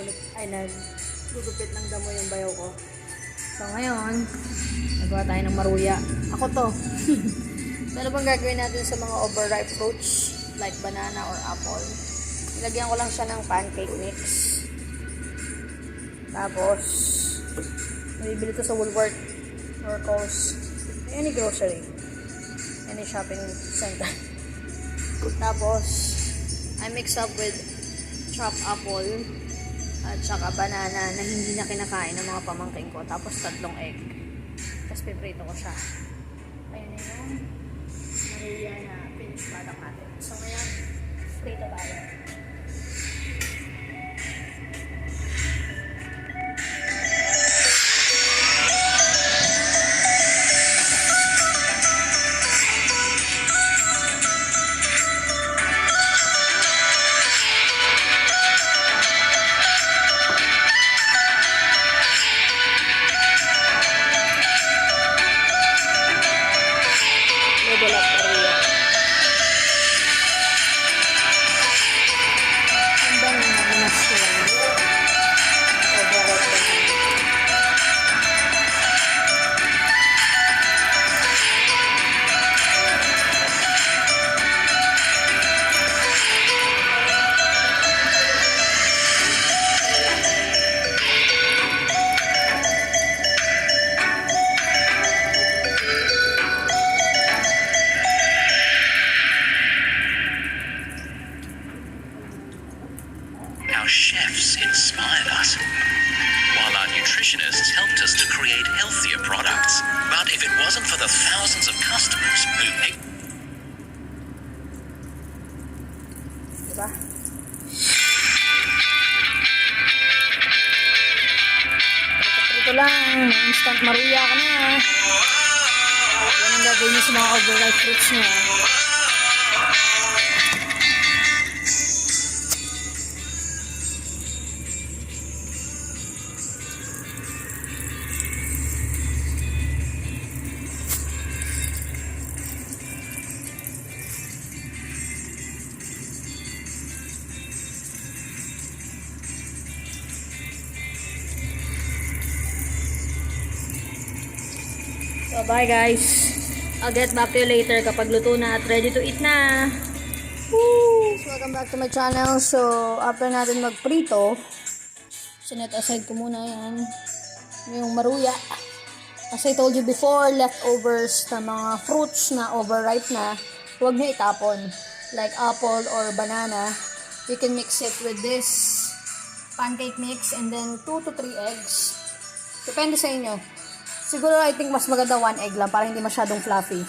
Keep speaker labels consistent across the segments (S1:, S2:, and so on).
S1: naggugupit ng damo yung bayaw ko. So ngayon, nagawa tayo ng maruya. Ako to. So ano bang gagawin natin sa mga overripe fruits like banana or apple? Ilagyan ko lang siya ng pancake mix. Tapos, nabibili to sa Woolworth or Coles. Any grocery. Any shopping center. Tapos, I mix up with chopped apple at saka banana na hindi na kinakain ng mga pamangking ko. Tapos, 3 egg. Tapos, piprito ko siya. Ayan na yung maruya na finished product natin. So, ngayon, prito tayo.
S2: Chefs inspired us, while our nutritionists helped us to create healthier products. But if it wasn't for the thousands of customers who...
S1: Diba? Ito lang, instant maruya ka na. Yan ang gagawin niyo sa mga overripe fruits niya. So bye guys. I'll get back to you later kapag luto na at ready to eat na. Woo! So welcome back to my channel. So after natin magprito, sinet aside ko muna yan yung maruya. As I told you before, leftovers na mga fruits na overripe na, huwag nyo itapon. Like apple or banana, you can mix it with this pancake mix and then 2 to 3 eggs. Depende sa inyo. Siguro I think mas maganda 1 egg lang para hindi masyadong fluffy.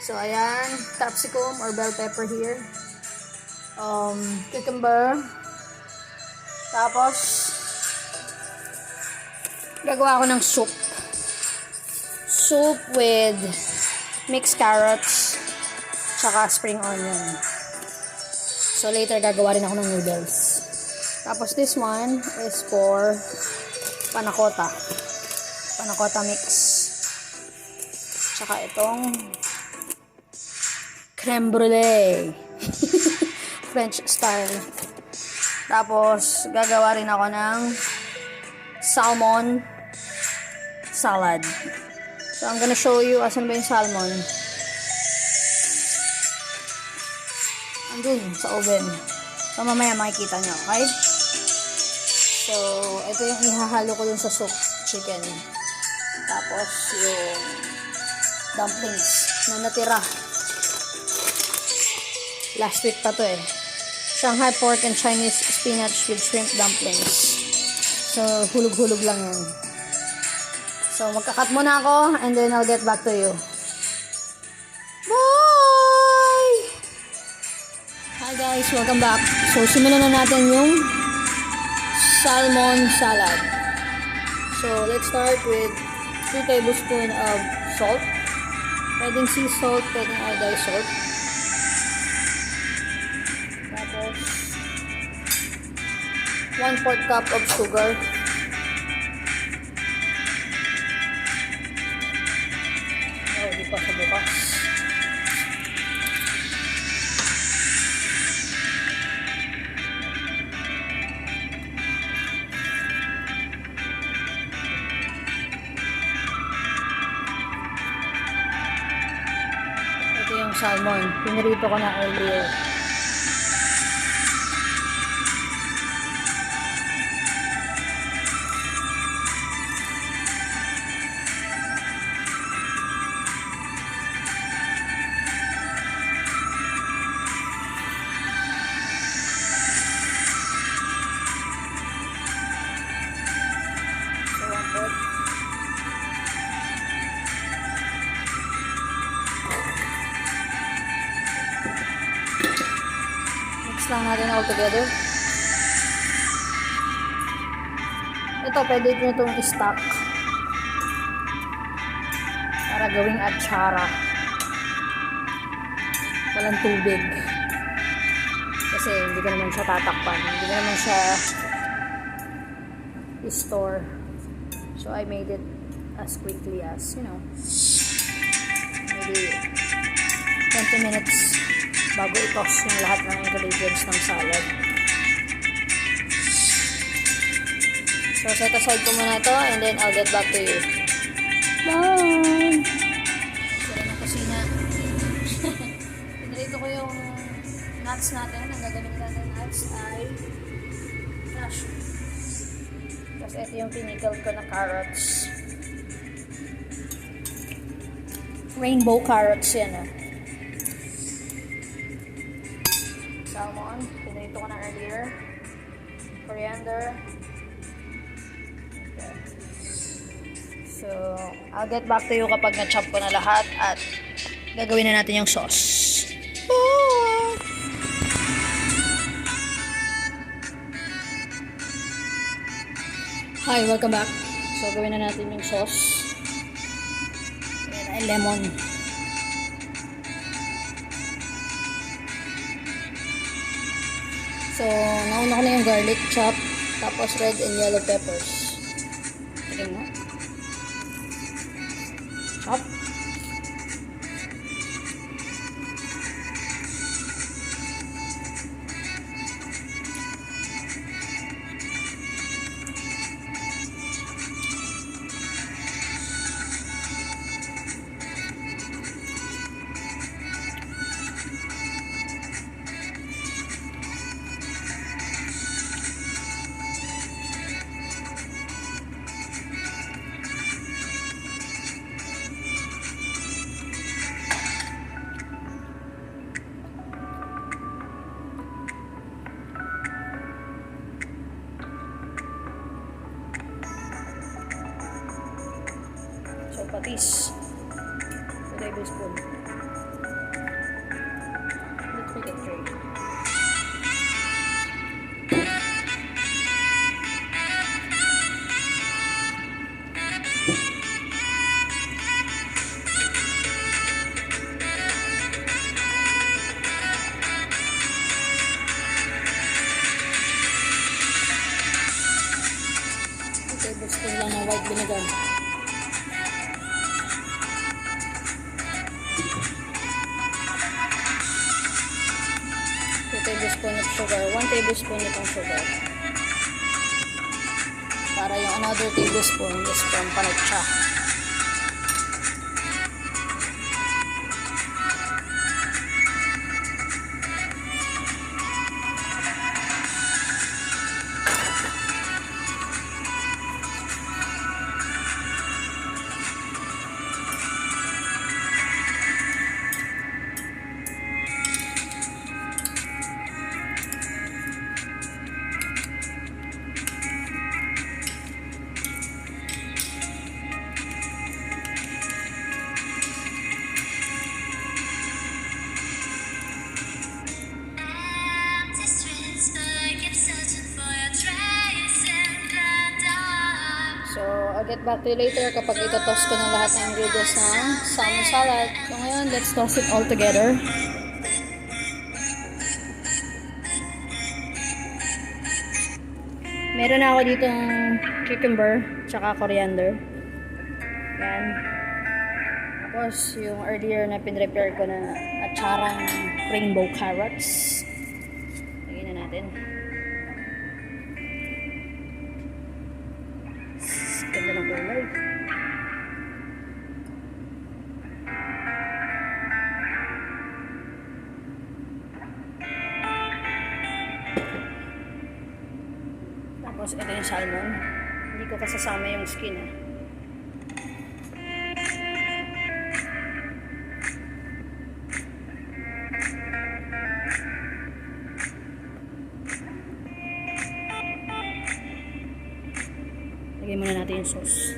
S1: So ayan, capsicum or bell pepper here. Cucumber. Tapos gagawa ako ng soup. Soup with mixed carrots tsaka spring onion. So later gagawa rin ako ng noodles. Tapos this one is for panakota. Panakota mix. Tsaka itong creme brulee. French style. Tapos, gagawa rin ako ng salmon salad. So, I'm gonna show you asan ba yung salmon. Andun, sa oven. So, mamaya makikita nyo, okay? So, ito yung ihahalo ko dun sa soup chicken. Tapos, yung dumplings na natira. Last week pa to eh. Shanghai pork and Chinese spinach with shrimp dumplings. So, hulog-hulog lang yan. So, magkakat muna ako and then I'll get back to you. Bye! Hi guys, welcome back. So, simulan na natin yung salmon salad. So, let's start with 2 tablespoons of salt. Pwedeng sea salt, pwedeng iodized salt. Tapos, 1/4 cup of sugar. Oh, di pa sa bukas. salmon. Pinirito ko na earlier. Mix lang natin all together. Ito, pwede nyo itong i-stock para gawing atsara. Walang tubig. Kasi hindi ko naman siya tatakpan. Hindi ko naman siya i-store. So I made it as quickly as, you know, maybe 20 minutes bago i-toss yung lahat ng ingredients ng salad. So set aside ko muna to and then I'll get back to you. Bye! Sira ng kusina. Pinarito ko yung nuts natin. Ang gagamitin natin nuts ay cashew. Tapos ito yung pinickled ko na carrots. Rainbow carrots yan ah. Salmon, pinarito ko na earlier. Coriander. Okay. So, I'll get back to you kapag na-chop ko na lahat at gagawin na natin yung sauce. Oh! Hi, welcome back. So, gawin na natin yung sauce. Ayan ay lemon. So, nauna ko na yung garlic chop, tapos red and yellow peppers. Tignan mo. Chop. So, patis. 2 tablespoon. Let's make it three. Tablespoon lang ng white vinegar. 2 tablespoon of sugar. 1 tablespoon itong sugar. Para yung another tablespoon is from panitsa. So, I'll get back to you later kapag ito-toss ko ng lahat ng ingredients ng salmon salad. So, ngayon, let's toss it all together. Meron na ako ditong cucumber, tsaka coriander. Yan. Tapos, yung earlier na pinrepare ko na atsarang rainbow carrots. Lagyan na natin. Ganda ng kulay. Tapos ito yung salmon. Hindi ko kasasama yung skin eh. Lagyan muna natin yung sauce.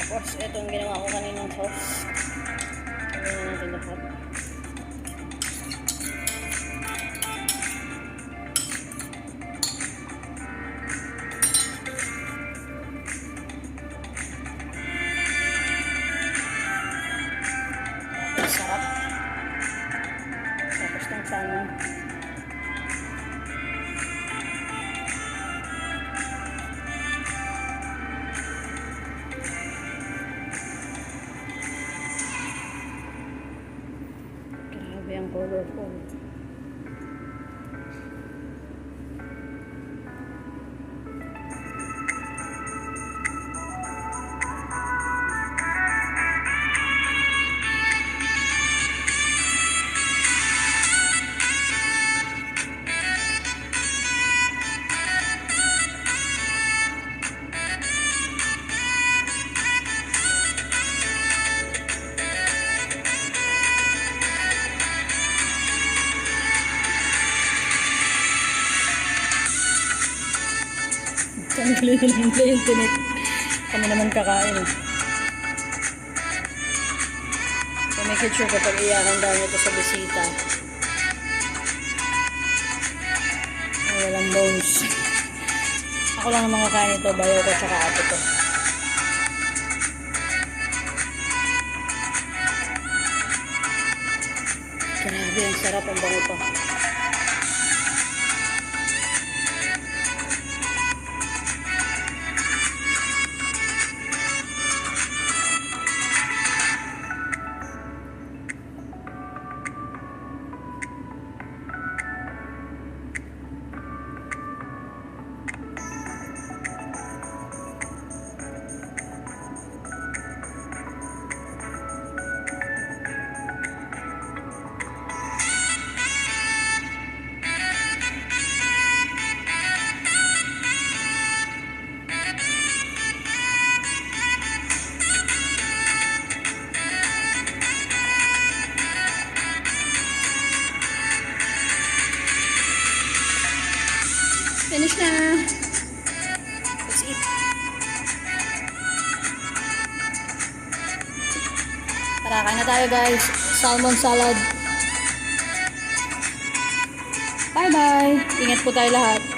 S1: Tapos itong ginawa ko kaninang sauce. Lagyan na natin lahat. Sarap. Tapos ng salmon. Grabe ang colorful. Ang gulo ng internet. Kami naman kakain. So make it sure kapag iyakan daw nito sa bisita. Walang bones. Ako lang ang mga kain ito. Bayaw ko tsaka ate ko. Grabe, ang sarap ang bango pa. Finish na. Let's eat. Tara, kain na tayo guys. Salmon salad. Bye-bye. Ingat po tayo lahat.